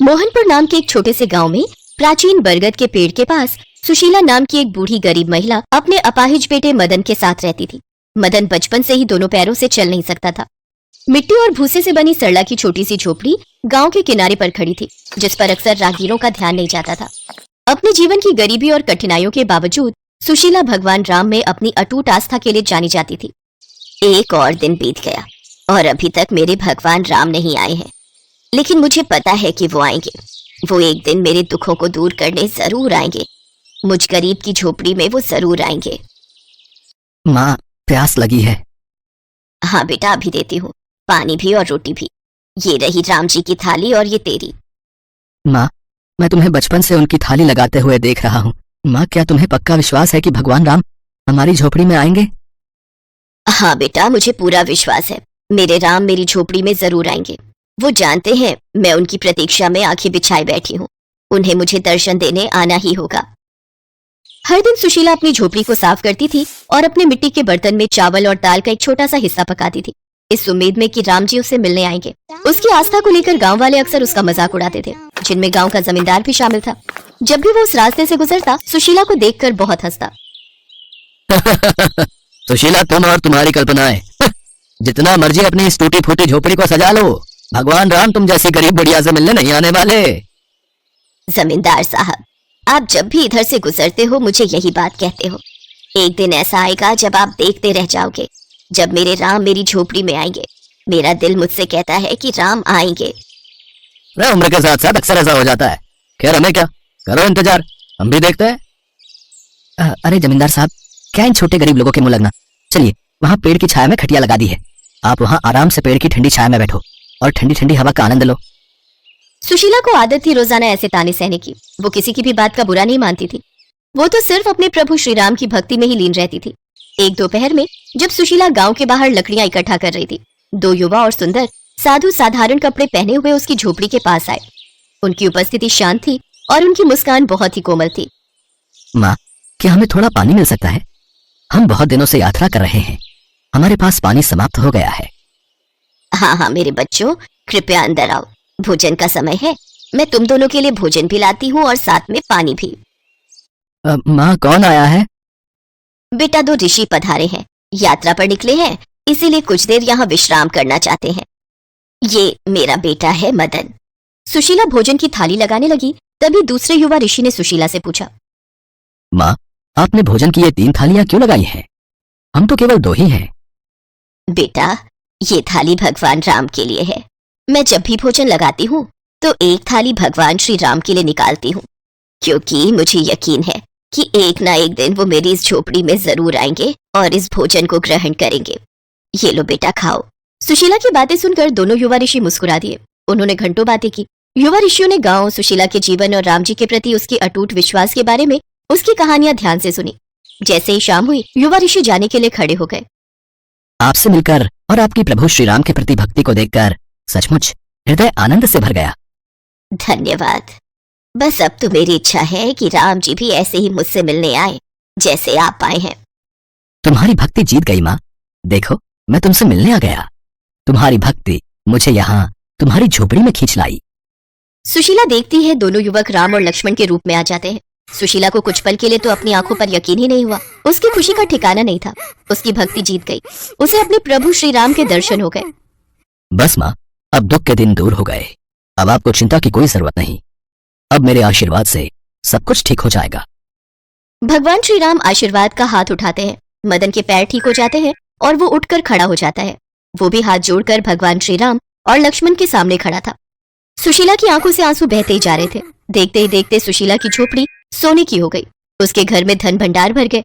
मोहनपुर नाम के एक छोटे से गांव में प्राचीन बरगद के पेड़ के पास सुशीला नाम की एक बूढ़ी गरीब महिला अपने अपाहिज बेटे मदन के साथ रहती थी। मदन बचपन से ही दोनों पैरों से चल नहीं सकता था। मिट्टी और भूसे से बनी सरला की छोटी सी झोपड़ी गांव के किनारे पर खड़ी थी, जिस पर अक्सर राहगीरों का ध्यान नहीं जाता था। अपने जीवन की गरीबी और कठिनाइयों के बावजूद सुशीला भगवान राम में अपनी अटूट आस्था के लिए जानी जाती थी। एक और दिन बीत गया और अभी तक मेरे भगवान राम नहीं आए हैं, लेकिन मुझे पता है कि वो आएंगे। वो एक दिन मेरे दुखों को दूर करने जरूर आएंगे। मुझ गरीब की झोपड़ी में वो जरूर आएंगे। माँ, प्यास लगी है। हाँ बेटा, अभी देती हूँ, पानी भी और रोटी भी। ये रही राम जी की थाली और ये तेरी। माँ, मैं तुम्हें बचपन से उनकी थाली लगाते हुए देख रहा हूँ। माँ, क्या तुम्हें पक्का विश्वास है कि भगवान राम हमारी झोपड़ी में आएंगे? हाँ बेटा, मुझे पूरा विश्वास है। मेरे राम मेरी झोपड़ी में जरूर आएंगे। वो जानते हैं मैं उनकी प्रतीक्षा में आंखें बिछाए बैठी हूँ। उन्हें मुझे दर्शन देने आना ही होगा। हर दिन सुशीला अपनी झोपड़ी को साफ करती थी और अपने मिट्टी के बर्तन में चावल और दाल का एक छोटा सा हिस्सा पकाती थी, इस उम्मीद में कि राम जी उससे मिलने आएंगे। उसकी आस्था को लेकर गांव वाले अक्सर उसका मजाक उड़ाते थे, जिनमें गांव का जमींदार भी शामिल था। जब भी वो उस रास्ते से गुजरता, सुशीला को देखकर बहुत हंसता। सुशीला, तुम और तुम्हारी कल्पनाएं। जितना मर्जी अपनी इस टूटी फूटी झोपड़ी को सजा लो, भगवान राम तुम जैसी गरीब बुढ़िया से मिलने नहीं आने वाले। जमींदार साहब, आप जब भी इधर से गुजरते हो मुझे यही बात कहते हो। एक दिन ऐसा आएगा जब आप देखते रह जाओगे, जब मेरे राम मेरी झोपड़ी में आएंगे। मेरा दिल मुझसे कहता है कि राम आएंगे। उम्र के साथ साथ अक्सर ऐसा हो जाता है। खैर, हमें क्या, करो इंतजार, हम भी देखते हैं। अरे जमींदार साहब, क्या इन छोटे गरीब लोगों के मुंह लगना। चलिए, वहाँ पेड़ की छाया में खटिया लगा दी है। आप वहाँ आराम से पेड़ की ठंडी छाया में बैठो और ठंडी ठंडी हवा का आनंद लो। सुशीला को आदत थी रोजाना ऐसे ताने सहने की। वो किसी की भी बात का बुरा नहीं मानती थी। वो तो सिर्फ अपने प्रभु श्री राम की भक्ति में ही लीन रहती थी। एक दोपहर में जब सुशीला गांव के बाहर लकड़ियां इकट्ठा कर रही थी, दो युवा और सुंदर साधु साधारण कपड़े पहने हुए उसकी झोपड़ी के पास आए। उनकी उपस्थिति शांत थी और उनकी मुस्कान बहुत ही कोमल थी। माँ, क्या हमें थोड़ा पानी मिल सकता है? हम बहुत दिनों से यात्रा कर रहे हैं, हमारे पास पानी समाप्त हो गया है। हाँ हाँ मेरे बच्चों, कृपया अंदर आओ, भोजन का समय है। मैं तुम दोनों के लिए भोजन भी लाती हूँ और साथ में पानी भी। माँ, कौन आया है? बेटा, दो ऋषि पधारे हैं, यात्रा पर निकले हैं, इसीलिए कुछ देर यहाँ विश्राम करना चाहते हैं। ये मेरा बेटा है मदन। सुशीला भोजन की थाली लगाने लगी, तभी दूसरे युवा ऋषि ने सुशीला से पूछा, माँ, आपने भोजन की ये 3 थालियां क्यों लगाई हैं? हम तो केवल 2 ही हैं। बेटा, ये थाली भगवान राम के लिए है। मैं जब भी भोजन लगाती हूँ तो एक थाली भगवान श्री राम के लिए निकालती हूँ, क्योंकि मुझे यकीन है कि एक ना एक दिन वो मेरी इस झोपड़ी में जरूर आएंगे और इस भोजन को ग्रहण करेंगे। ये लो बेटा, खाओ। सुशीला की बातें सुनकर दोनों युवा ऋषि मुस्कुरा दिए। उन्होंने घंटों बातें की। युवा ऋषियों ने गांव, सुशीला के जीवन और राम जी के प्रति उसके अटूट विश्वास के बारे में उसकी कहानियां ध्यान से सुनी। जैसे ही शाम हुई, युवा ऋषि जाने के लिए खड़े हो गए। आपसे मिलकर और आपकी प्रभु श्री राम के प्रति भक्ति को देखकर सचमुच हृदय आनंद से भर गया। धन्यवाद। बस अब तो मेरी इच्छा है कि राम जी भी ऐसे ही मुझसे मिलने आए जैसे आप आए हैं। तुम्हारी भक्ति जीत गई माँ। देखो, मैं तुमसे मिलने आ गया। तुम्हारी भक्ति मुझे यहाँ तुम्हारी झोपड़ी में खींच लाई। सुशीला देखती है दोनों युवक राम और लक्ष्मण के रूप में आ जाते हैं। सुशीला को कुछ पल के लिए तो अपनी आंखों पर यकीन ही नहीं हुआ। उसकी खुशी का ठिकाना नहीं था। उसकी भक्ति जीत गई। उसे अपने प्रभु श्री राम के दर्शन हो गए। बस माँ, अब दुख के दिन दूर हो गए। अब आपको चिंता की कोई जरूरत नहीं। अब मेरे आशीर्वाद से सब कुछ ठीक हो जाएगा। भगवान श्री राम आशीर्वाद का हाथ उठाते हैं। मदन के पैर ठीक हो जाते हैं और वो उठकर खड़ा हो जाता है। वो भी हाथ जोड़कर भगवान श्री राम और लक्ष्मण के सामने खड़ा था। सुशीला की आंखों से आंसू बहते ही जा रहे थे। देखते ही देखते सुशीला की झोपड़ी सोने की हो गई। उसके घर में धन भंडार भर गए।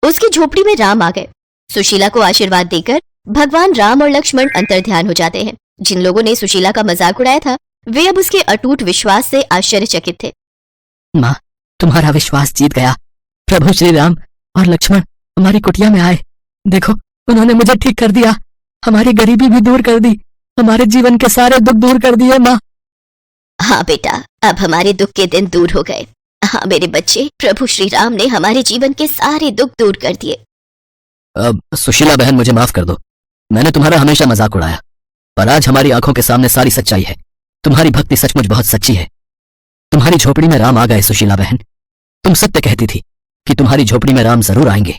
उसकी झोपड़ी में राम आ गए। सुशीला को आशीर्वाद देकर भगवान राम और लक्ष्मण अंतर्ध्यान हो जाते हैं। जिन लोगों ने सुशीला का मजाक उड़ाया था, वे अब उसके अटूट विश्वास से आश्चर्यचकित थे। माँ, तुम्हारा विश्वास जीत गया। प्रभु श्री राम और लक्ष्मण हमारी कुटिया में आए। देखो, उन्होंने मुझे ठीक कर दिया, हमारी गरीबी भी दूर कर दी, हमारे जीवन के सारे दुख दूर कर दिए। माँ, हाँ बेटा, अब हमारे दुख के दिन दूर हो गए। हाँ मेरे बच्चे, प्रभु श्री राम ने हमारे जीवन के सारे दुख दूर कर दिए। सुशीला बहन, मुझे माफ कर दो। मैंने तुम्हारा हमेशा मजाक उड़ाया, पर आज हमारी आंखों के सामने सारी सच्चाई है। तुम्हारी भक्ति सचमुच बहुत सच्ची है। तुम्हारी झोपड़ी में राम आ गए सुशीला बहन। तुम सत्य कहती थी कि तुम्हारी झोपड़ी में राम जरूर आएंगे।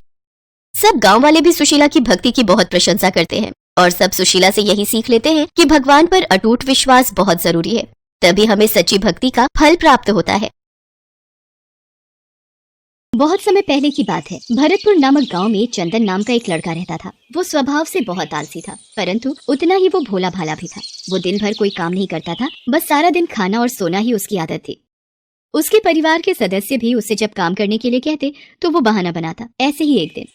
सब गांव वाले भी सुशीला की भक्ति की बहुत प्रशंसा करते हैं और सब सुशीला से यही सीख लेते हैं कि भगवान पर अटूट विश्वास बहुत जरूरी है, तभी हमें सच्ची भक्ति का फल प्राप्त होता है। बहुत समय पहले की बात है। भरतपुर नामक गांव में चंदन नाम का एक लड़का रहता था। वो स्वभाव से बहुत आलसी था, परंतु उतना ही वो भोला भाला भी था। वो दिन भर कोई काम नहीं करता था, बस सारा दिन खाना और सोना ही उसकी आदत थी। उसके परिवार के सदस्य भी उससे जब काम करने के लिए कहते तो वो बहाना बनाता। ऐसे ही एक दिन,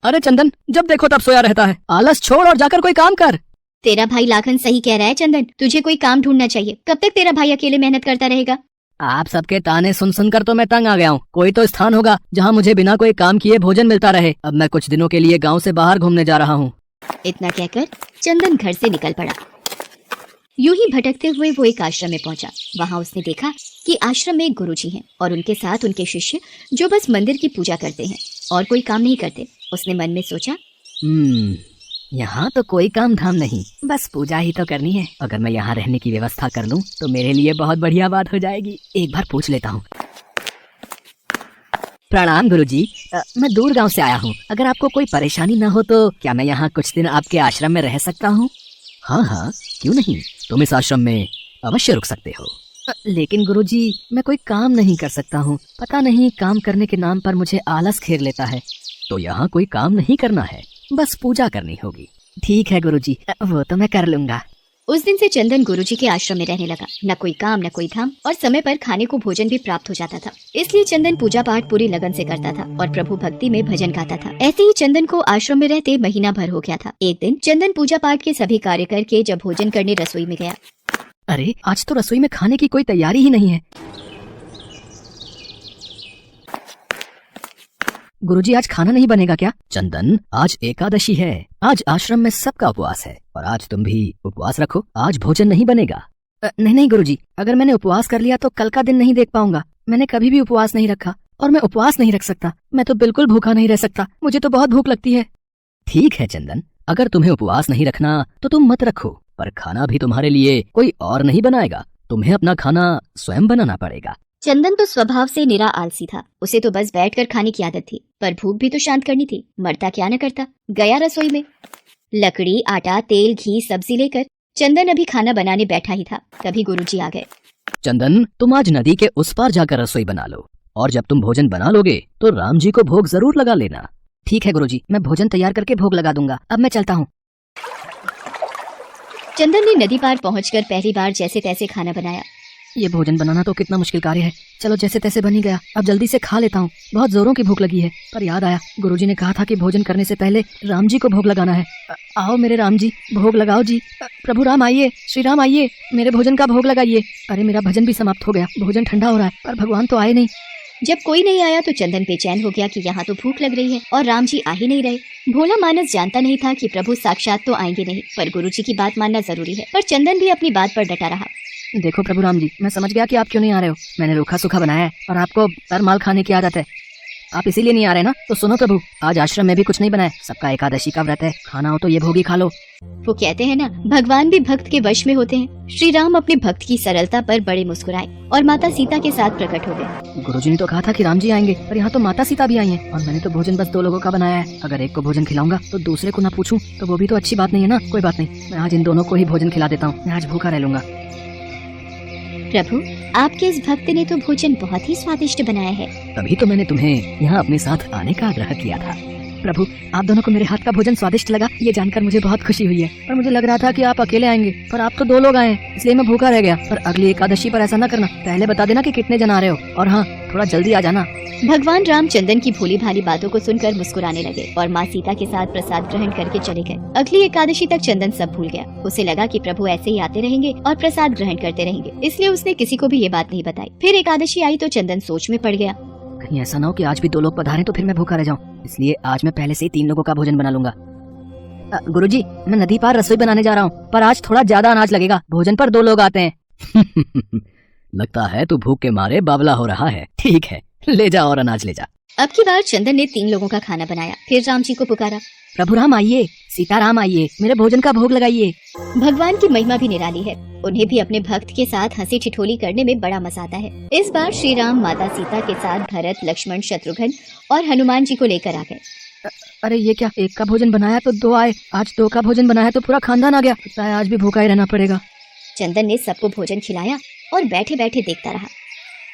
अरे चंदन, जब देखो तब सोया रहता है, आलस छोड़ और जाकर कोई काम कर। तेरा भाई लाखन सही कह रहा है चंदन, तुझे कोई काम ढूंढना चाहिए। कब तक तेरा भाई अकेले मेहनत करता रहेगा? आप सबके ताने सुन सुनकर तो मैं तंग आ गया हूँ। कोई तो स्थान होगा जहाँ मुझे बिना कोई काम किए भोजन मिलता रहे। अब मैं कुछ दिनों के लिए गांव से बाहर घूमने जा रहा हूँ। इतना कहकर चंदन घर से निकल पड़ा। यूं ही भटकते हुए वो एक आश्रम में पहुंचा। वहां उसने देखा कि आश्रम में एक गुरुजी हैं और उनके साथ उनके शिष्य जो बस मंदिर की पूजा करते हैं और कोई काम नहीं करते। उसने मन में सोचा, यहाँ तो कोई काम धाम नहीं, बस पूजा ही तो करनी है। अगर मैं यहाँ रहने की व्यवस्था कर लूँ तो मेरे लिए बहुत बढ़िया बात हो जाएगी। एक बार पूछ लेता हूँ। प्रणाम गुरुजी, मैं दूर गांव से आया हूँ। अगर आपको कोई परेशानी न हो तो क्या मैं यहाँ कुछ दिन आपके आश्रम में रह सकता हूँ? हाँ हाँ, क्यों नहीं, तुम इस आश्रम में अवश्य रुक सकते हो। लेकिन गुरुजी, मैं कोई काम नहीं कर सकता हूँ। पता नहीं काम करने के नाम पर मुझे आलस घेर लेता है। तो यहाँ कोई काम नहीं करना है, बस पूजा करनी होगी। ठीक है गुरुजी, वो तो मैं कर लूंगा। उस दिन से चंदन गुरुजी के आश्रम में रहने लगा। न कोई काम न कोई धाम और समय पर खाने को भोजन भी प्राप्त हो जाता था। इसलिए चंदन पूजा पाठ पूरी लगन से करता था और प्रभु भक्ति में भजन गाता था। ऐसे ही चंदन को आश्रम में रहते महीना भर हो गया था। एक दिन चंदन पूजा पाठ के सभी कार्य करके जब भोजन करने रसोई में गया, अरे आज तो रसोई में खाने की कोई तैयारी ही नहीं है। गुरुजी, आज खाना नहीं बनेगा क्या? चंदन, आज एकादशी है। आज आश्रम में सबका उपवास है और आज तुम भी उपवास रखो। आज भोजन नहीं बनेगा। नहीं नहीं गुरुजी, अगर मैंने उपवास कर लिया तो कल का दिन नहीं देख पाऊंगा। मैंने कभी भी उपवास नहीं रखा और मैं उपवास नहीं रख सकता। मैं तो बिल्कुल भूखा नहीं रह सकता, मुझे तो बहुत भूख लगती है। ठीक है चंदन, अगर तुम्हें उपवास नहीं रखना तो तुम मत रखो, पर खाना भी तुम्हारे लिए कोई और नहीं बनाएगा। तुम्हें अपना खाना स्वयं बनाना पड़ेगा। चंदन तो स्वभाव से निरा आलसी था। उसे तो बस बैठकर खाने की आदत थी, पर भूख भी तो शांत करनी थी। मरता क्या न करता। गया रसोई में, लकड़ी, आटा, तेल, घी, सब्जी लेकर चंदन अभी खाना बनाने बैठा ही था, तभी गुरुजी आ गए। चंदन, तुम आज नदी के उस पार जाकर रसोई बना लो और जब तुम भोजन बना लोगे तो राम जी को भोग जरूर लगा लेना। ठीक है गुरुजी, मैं भोजन तैयार करके भोग लगा दूंगा। अब मैं चलता हूँ। चंदन ने नदी पार पहुंचकर पहली बार जैसे तैसे खाना बनाया। ये भोजन बनाना तो कितना मुश्किल कार्य है। चलो जैसे तैसे बन ही गया, अब जल्दी से खा लेता हूँ। बहुत जोरों की भूख लगी है। पर याद आया, गुरुजी ने कहा था कि भोजन करने से पहले राम जी को भोग लगाना है। आओ मेरे राम जी, भोग लगाओ जी। प्रभु राम आइए, श्री राम आइए, मेरे भोजन का भोग लगाइए। अरे मेरा भजन भी समाप्त हो गया, भोजन ठंडा हो रहा है, पर भगवान तो आए नहीं। जब कोई नहीं आया तो चंदन बेचैन हो गया कि यहाँ तो भूख लग रही है और राम जी आ ही नहीं रहे। भोला मानस जानता नहीं था कि प्रभु साक्षात तो आएंगे नहीं, पर गुरुजी की बात मानना जरूरी है। पर चंदन भी अपनी बात पर डटा रहा। देखो प्रभु राम जी, मैं समझ गया कि आप क्यों नहीं आ रहे हो। मैंने रूखा सूखा बनाया है और आपको तर माल खाने की आदत है। आप इसीलिए नहीं आ रहे ना? तो सुनो प्रभु, आज आश्रम में भी कुछ नहीं बनाए। सबका एकादशी का व्रत है, खाना हो तो ये भोगी खा लो। वो कहते हैं ना, भगवान भी भक्त के वश में होते हैं। श्री राम अपने भक्त की सरलता पर बड़े मुस्कुराए और माता सीता के साथ प्रकट हो गए। गुरुजी ने तो कहा था कि राम जी आएंगे, पर यहाँ तो माता सीता भी आई हैं और मैंने तो भोजन बस 2 लोगों का बनाया है। अगर एक को भोजन खिलाऊंगा तो दूसरे को ना पूछूं तो वो भी तो अच्छी बात नहीं है ना। कोई बात नहीं, मैं आज इन दोनों को ही भोजन खिला देता हूँ। मैं आज भूखा रह लूंगा। प्रभु, आपके इस भक्त ने तो भोजन बहुत ही स्वादिष्ट बनाया है। तभी तो मैंने तुम्हें यहाँ अपने साथ आने का आग्रह किया था। प्रभु, आप दोनों को मेरे हाथ का भोजन स्वादिष्ट लगा, ये जानकर मुझे बहुत खुशी हुई है। पर मुझे लग रहा था कि आप अकेले आएंगे, पर आप तो 2 लोग आए, इसलिए मैं भूखा रह गया। पर अगली एकादशी पर ऐसा न करना, पहले बता देना कि कितने जन आ रहे हो, और हाँ, थोड़ा जल्दी आ जाना। भगवान राम चंदन की भोली भाली बातों को सुनकर मुस्कुराने लगे और माँ सीता के साथ प्रसाद ग्रहण करके चले गए। अगली एकादशी तक चंदन सब भूल गया। उसे लगा कि प्रभु ऐसे ही आते रहेंगे और प्रसाद ग्रहण करते रहेंगे, इसलिए उसने किसी को भी ये बात नहीं बताई। फिर एकादशी आई तो चंदन सोच में पड़ गया। कहीं ऐसा ना हो कि आज भी 2 लोग पधारे तो फिर मैं भूखा रह जाऊं। इसलिए आज मैं पहले से ही 3 लोगों का भोजन बना लूंगा। गुरुजी, मैं नदी पार रसोई बनाने जा रहा हूँ, पर आज थोड़ा ज्यादा अनाज लगेगा। भोजन पर 2 लोग आते हैं। लगता है तू भूख के मारे बावला हो रहा है। ठीक है, ले जा और अनाज ले जा। अब की बार चंदन ने 3 लोगों का खाना बनाया, फिर राम जी को पुकारा। प्रभु राम आइए, सीताराम आइए, मेरे भोजन का भोग लगाइए। भगवान की महिमा भी निराली है। उन्हें भी अपने भक्त के साथ हंसी ठिठोली करने में बड़ा मजा आता है। इस बार श्री राम माता सीता के साथ भरत, लक्ष्मण, शत्रुघ्न और हनुमान जी को लेकर आ गए। अरे ये क्या, एक का भोजन बनाया तो 2 आए, आज 2 का भोजन बनाया तो पूरा खानदान आ गया। लगता है आज भी भूखा ही रहना पड़ेगा। चंदन ने सबको भोजन खिलाया और बैठे बैठे देखता रहा।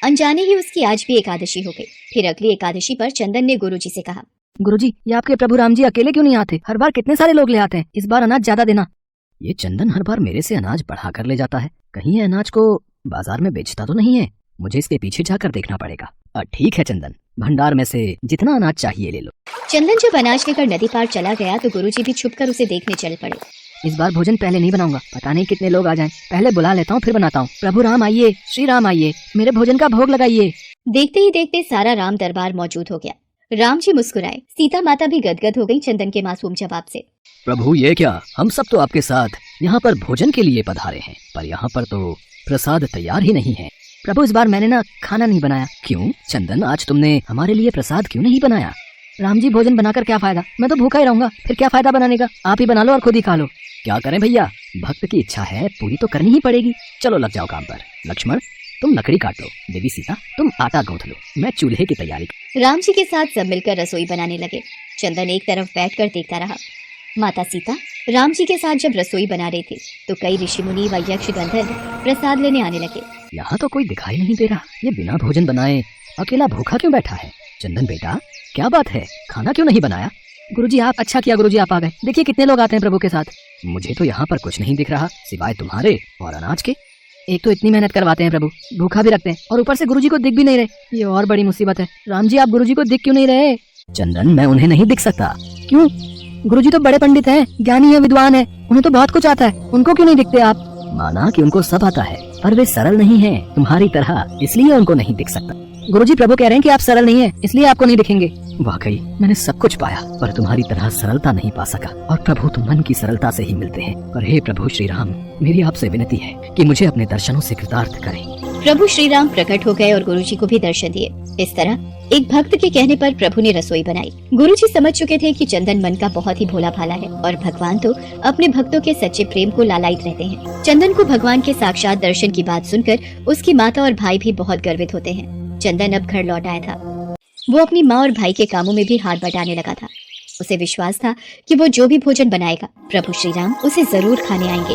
अनजाने ही उसकी आज भी एकादशी हो गई। फिर अगली एकादशी पर चंदन ने गुरुजी से कहा, गुरुजी, ये आपके प्रभु राम जी अकेले क्यों नहीं आते? हर बार कितने सारे लोग ले आते हैं, इस बार अनाज ज्यादा देना। ये चंदन हर बार मेरे से अनाज बढ़ा कर ले जाता है, कहीं ये अनाज को बाजार में बेचता तो नहीं है। मुझे इसके पीछे जाकर देखना पड़ेगा। ठीक है चंदन, भंडार में से जितना अनाज चाहिए ले लो। चंदन जब अनाज लेकर नदी पार चला गया तो गुरुजी भी छुपकर उसे देखने चल पड़े। इस बार भोजन पहले नहीं बनाऊंगा, पता नहीं कितने लोग आ जाएं। पहले बुला लेता हूँ फिर बनाता हूँ। प्रभु राम आइए, श्री राम आइए, मेरे भोजन का भोग लगाइए। देखते ही देखते सारा राम दरबार मौजूद हो गया। राम जी मुस्कुराए, सीता माता भी गदगद हो गई चंदन के मासूम जवाब से। प्रभु ये क्या, हम सब तो आपके साथ यहाँ पर भोजन के लिए पधारे हैं, पर यहाँ पर तो प्रसाद तैयार ही नहीं है। प्रभु इस बार मैंने ना खाना नहीं बनाया। क्यों चंदन, आज तुमने हमारे लिए प्रसाद क्यों नहीं बनाया? राम जी, भोजन बनाकर क्या फायदा, मैं तो भूखा ही रहूंगा, फिर क्या फायदा बनाने का? आप ही बना लो और खुद ही खा लो। क्या करें भैया, भक्त की इच्छा है, पूरी तो करनी ही पड़ेगी। चलो लग जाओ काम पर। लक्ष्मण तुम लकड़ी काट लो, देवी सीता तुम आटा गूंथ लो, मैं चूल्हे की तैयारी। राम जी के साथ सब मिलकर रसोई बनाने लगे। चंदन एक तरफ बैठकर देखता रहा। माता सीता राम जी के साथ जब रसोई बना रहे थे तो कई ऋषि मुनि व यक्ष गंधर्व प्रसाद लेने आने लगे। यहाँ तो कोई दिखाई नहीं दे रहा, ये बिना भोजन बनाए अकेला भूखा क्यों बैठा है? चंदन बेटा क्या बात है, खाना क्यों नहीं बनाया? गुरुजी आप, अच्छा किया गुरुजी आप आ गए। देखिए कितने लोग आते हैं प्रभु के साथ। मुझे तो यहाँ पर कुछ नहीं दिख रहा सिवाय तुम्हारे और अनाज के। एक तो इतनी मेहनत करवाते हैं प्रभु, भूखा भी रखते हैं, और ऊपर से गुरुजी को दिख भी नहीं रहे। ये और बड़ी मुसीबत है। राम जी, आप गुरुजी को दिख क्यों नहीं रहे? चंदन मैं उन्हें नहीं दिख सकता। क्यों? गुरुजी तो बड़े पंडित हैं, ज्ञानी है, विद्वान है, उन्हें तो बहुत कुछ आता है, उनको क्यों नहीं दिखते आप? माना कि उनको सब आता है, पर वे सरल नहीं हैं तुम्हारी तरह, इसलिए उनको नहीं दिख सकता। गुरुजी प्रभु कह रहे हैं कि आप सरल नहीं हैं, इसलिए आपको नहीं दिखेंगे। वाकई मैंने सब कुछ पाया, पर तुम्हारी तरह सरलता नहीं पा सका, और प्रभु तुम मन की सरलता से ही मिलते हैं। पर हे प्रभु श्री राम, मेरी आपसे विनती है कि मुझे अपने दर्शनों से कृतार्थ करें। प्रभु श्री राम प्रकट हो गए और गुरुजी को भी दर्शन दिए। इस तरह एक भक्त के कहने पर प्रभु ने रसोई बनाई। गुरुजी समझ चुके थे कि चंदन मन का बहुत ही भोला भाला है और भगवान तो अपने भक्तों के सच्चे प्रेम को लालायित रहते हैं। चंदन को भगवान के साक्षात दर्शन की बात सुनकर उसकी माता और भाई भी बहुत गर्वित होते हैं। चंदन अब घर लौट आया था। वो अपनी माँ और भाई के कामों में भी हाथ बटाने लगा था। उसे विश्वास था कि वो जो भी भोजन बनाएगा प्रभु श्री राम उसे जरूर खाने आएंगे।